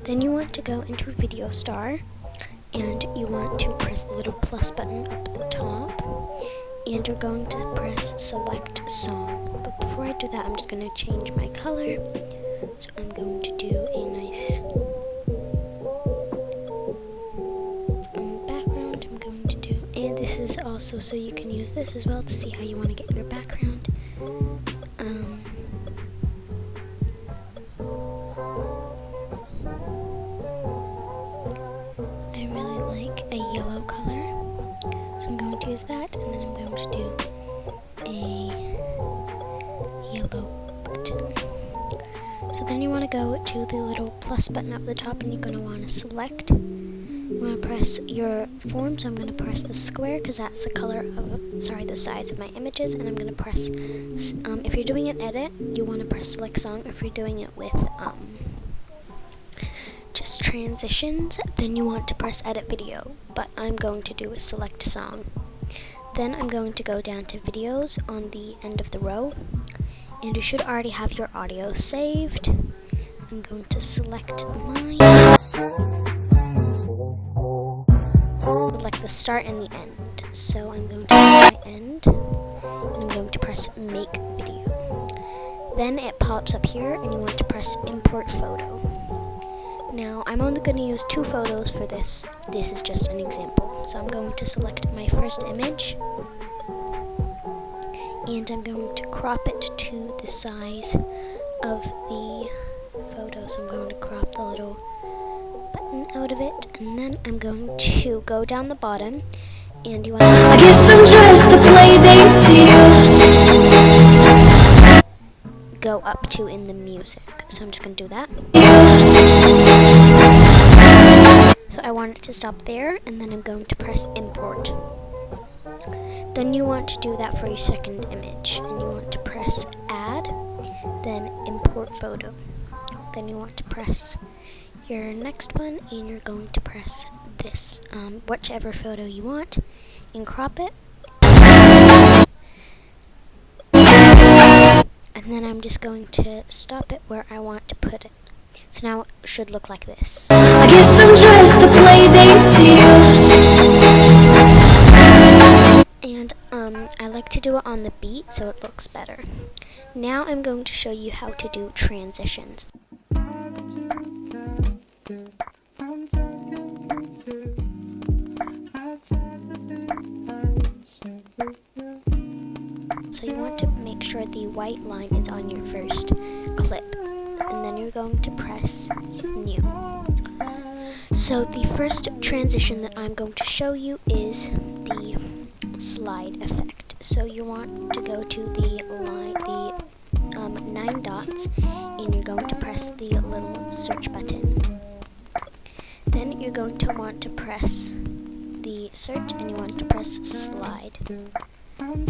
Then you want to go into Video Star, and you want to press the little plus button up the top, and you're going to press Select Song. But before I do that, I'm just going to change my color. So I'm going to do a nice background. I'm going to do, and this is also so you can use this as well to see how you want to get your background. I really like a yellow color, so I'm going to use that, and then I'm going to do a yellow button. So then you want to go to the little plus button up the top, and you're going to want to select. You want to press your form, so I'm going to press the square because that's the color of, the size of my images, and I'm going to press, if you're doing an edit, you want to press Select Song. If you're doing it with just transitions, then you want to press Edit Video, but I'm going to do a Select Song. Then I'm going to go down to Videos on the end of the row, and you should already have your audio saved. I'm going to select mine, select the start and the end. So I'm going to select my end, and I'm going to press Make Video. Then it pops up here, and you want to press Import Photo. Now, I'm only going to use 2 photos for this. This is just an example. So I'm going to select my first image, and I'm going to crop it to the size of the photo. So I'm going to crop the little button out of it, and then I'm going to go down the bottom, and you want to... I guess I'm just a playdate to you. Go up to in the music. So I'm just going to do that. So I want it to stop there, and then I'm going to press Import. Then you want to do that for your second image, and you want to press Add, then Import Photo. Then you want to press your next one, and you're going to press this, whichever photo you want, and crop it. And then I'm just going to stop it where I want to put it. So now it should look like this. I guess I'm just a playdate to you. And I like to do it on the beat so it looks better. Now I'm going to show you how to do transitions. So you want to make sure the white line is on your first clip, and then you're going to press New. So the first transition that I'm going to show you is the slide effect. So you want to go to the line, the 9 dots, and you're going to press the little search button. Then you're going to want to press the search, and you want to press slide. And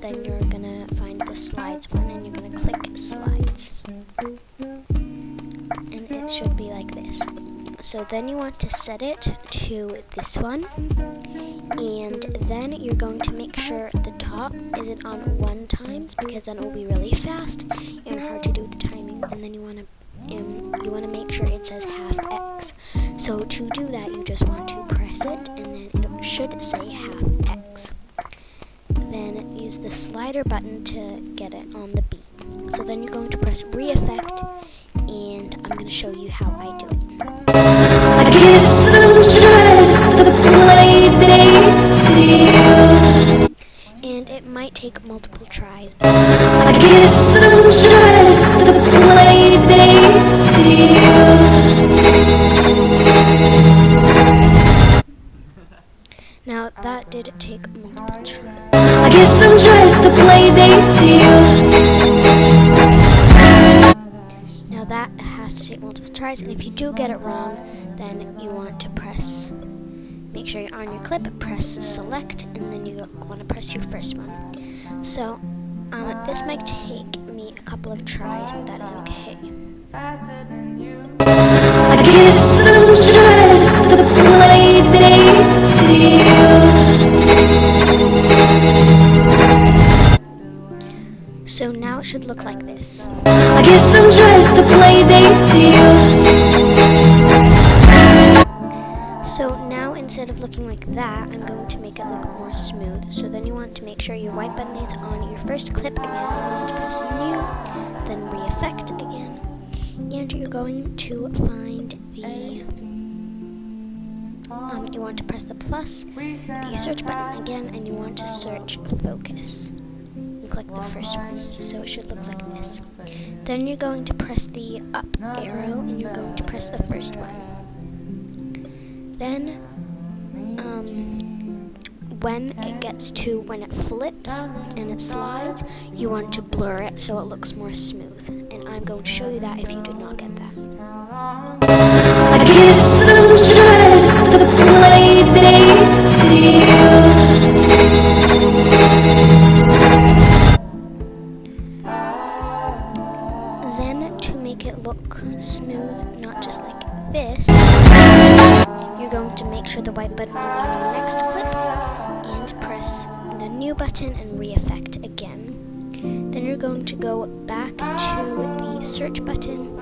then you're gonna find the slides one, and you're gonna click slides, and it should be like this. So then you want to set it to this one, and then you're going to make sure the top isn't on 1 times, because then it will be really fast and hard to do the timing. And then you want to make sure it says half X. So to do that, you just want to press it, and then it should say half X. Then use the slider button to get it on the beat. So then you're going to press Re-Effect, and I'm going to show you how I do it. I guess I'm just a playdate to you. And it might take multiple tries. But I guess I'm just a playdate to you. guess I'm just a playdate to you. Now that has to take multiple tries, and if you do get it wrong, then you want to make sure you're on your clip, press select, and then you want to press your first one. So this might take me a couple of tries, but that is okay. I guess I'm just a playdate to you. So now it should look like this. I guess I'm just a playdate to you. So now instead of looking like that, I'm going to make it look more smooth. So then you want to make sure your white button is on your first clip again. You want to press new, then re-effect again. And you're going to find the, you want to press the plus, the search button again, and you want to search focus. And click the first one, so it should look like this. Then you're going to press the up arrow, and you're going to press the first one. Then, when it flips and it slides, you want to blur it so it looks more smooth. And I'm going to show you that if you did not get that. I guess I'm just a playdate to you. Then, to make it look smooth, not just like this, you're going to make sure the white button is on your next clip and press the new button and re-effect again. Then you're going to go back to the search button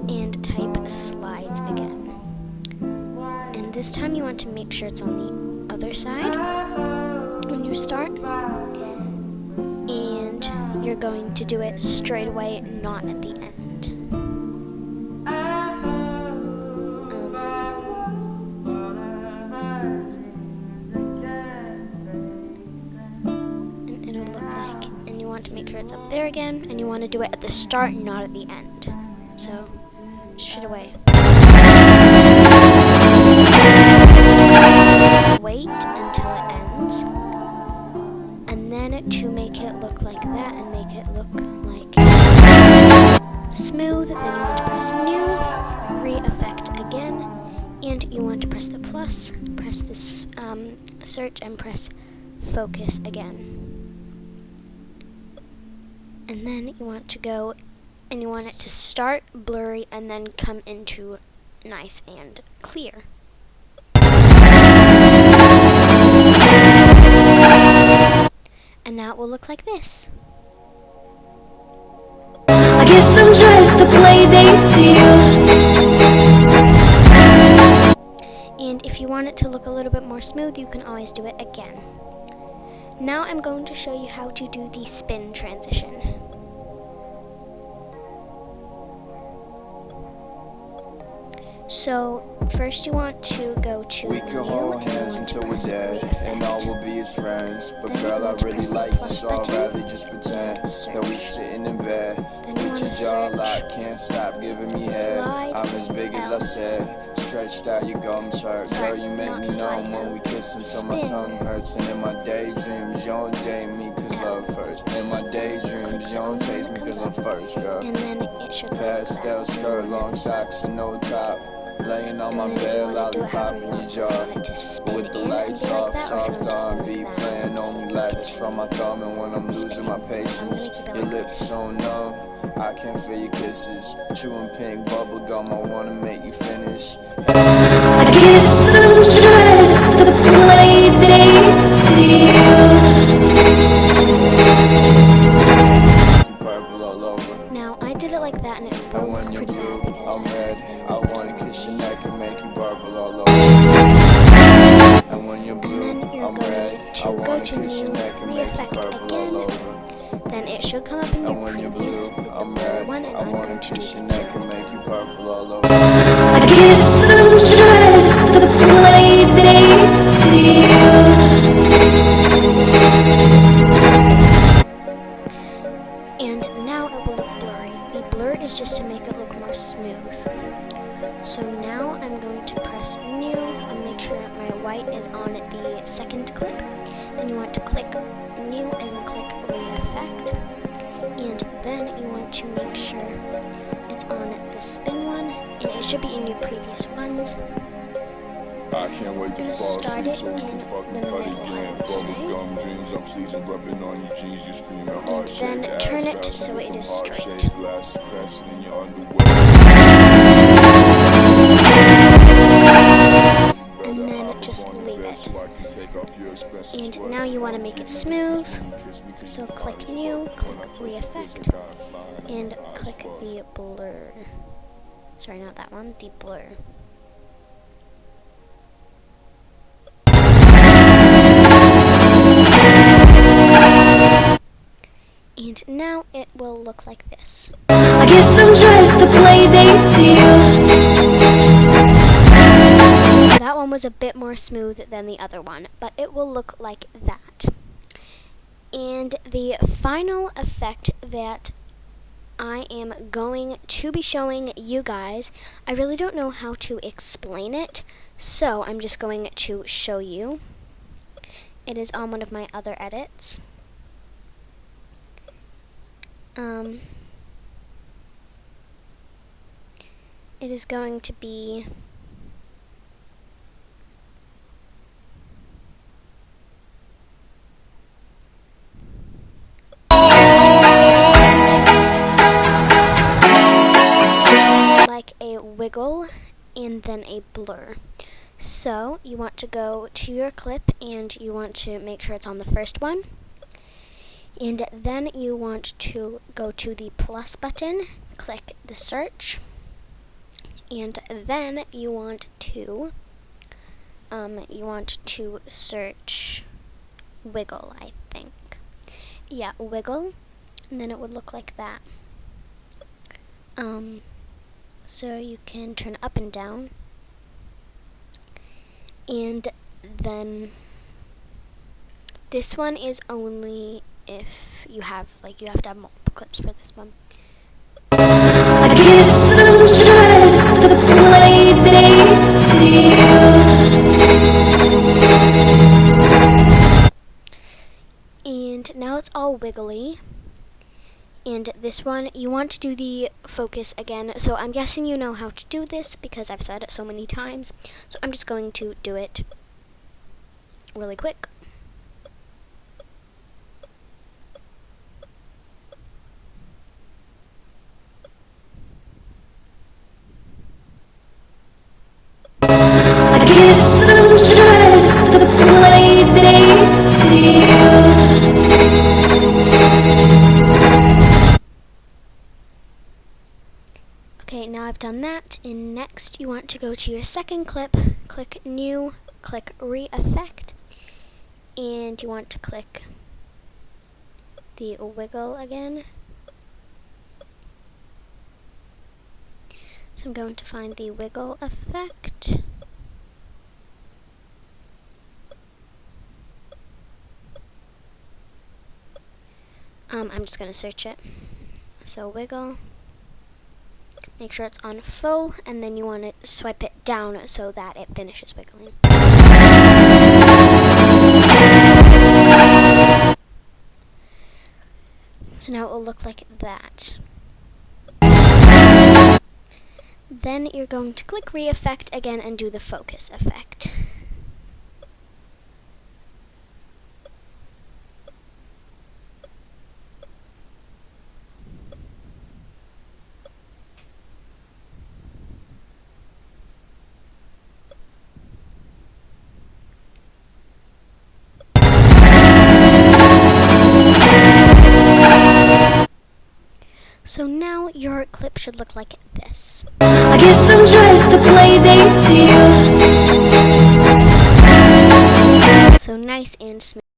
and type slides again. And this time you want to make sure it's on the other side when you start. And you're going to do it straight away, not at the end. To make sure it's up there again, and you want to do it at the start, not at the end. So, straight away. Wait until it ends, and then to make it look like that and make it look like smooth, then you want to press new, re-effect again, and you want to press the plus, press this search, and press focus again. And then you want to go and you want it to start blurry and then come into nice and clear. And now it will look like this. I guess I'm just a playdate to you. And if you want it to look a little bit more smooth, you can always do it again. Now I'm going to show you how to do the spin transition. So first you want to go to we could hold hands until we're dead, and all will be as friends. But girl, I really like you, so I'd rather just pretend that we sitting in bed. With your jaw locked, can't stop giving me head. I'm as big as I said, stretched out, your gums hurt. Girl, you make me numb when we kiss until my tongue hurts. And in my daydreams, you don't date me cause love first. In my daydreams, you don't taste me cause I'm first, girl. And then it should look pastel skirt, long socks and no top. Laying on my bed, lollipop in your jaw. With the lights off, soft R&B playing on me like it's from my thumb. And when I'm losing my patience, your lips so numb, I can't feel your kisses. Chewing pink bubble gum, I wanna make you finish. I guess I'm just a playdate to you. Purple all over. Now I did it like that and it broke pretty bad because I'm red. I wanna kiss your neck and make you purple all over. And when you're blue, I'm red. I wanna kiss your neck and make you purple all over. Then it should come up in your previous I'm red. one, and I I'm wanna going to do kiss it your neck again. and make you purple all over. I guess I'm just a playdate to you. And now it will look blurry. The blur is just to make it look more smooth. So now I'm going to press new and make sure that my white is on the second clip. Then you want to click new and click re-effect. And then you want to make sure it's on the spin one, and it should be in your previous ones. I can't wait to Gonna fall start asleep it so we can in fucking the cut middle, again. I would say. Bubblegum dreams, I'm pleasing, rubbing on your jeans, you screaming hard And then shaped turn ass, it bouncing so with it them is hard straight. shaped glasses, pressing in your underwear. And then just leave it. And now you want to make it smooth, so click new, click re-effect, and click the blur. Sorry, not that one, the blur. And now it will look like this. I guess I'm just a playdate to you. That one was a bit more smooth than the other one, but it will look like that. And the final effect that I am going to be showing you guys, I really don't know how to explain it, so I'm just going to show you. It is on one of my other edits. It is going to be like a wiggle and then a blur. So you want to go to your clip and you want to make sure it's on the first one. And then you want to go to the plus button, click the search, and then you want to search wiggle, I think. Yeah, wiggle, and then it would look like that. So you can turn up and down, and then this one is only if you have, you have to have multiple clips for this one. I guess I'm just a playdate to you. And now it's all wiggly. And this one, you want to do the focus again. So I'm guessing you know how to do this because I've said it so many times. So I'm just going to do it really quick. I guess I'm just a playdate to you. Okay, now I've done that, and next you want to go to your second clip, click new, click re-effect, and you want to click the wiggle again. So I'm going to find the wiggle effect. I'm just going to search it. So wiggle. Make sure it's on full, and then you want to swipe it down so that it finishes wiggling. So now it will look like that. Then you're going to click re-effect again and do the focus effect. So now your clip should look like this. I guess I'm just a playdate to you. So nice and smooth.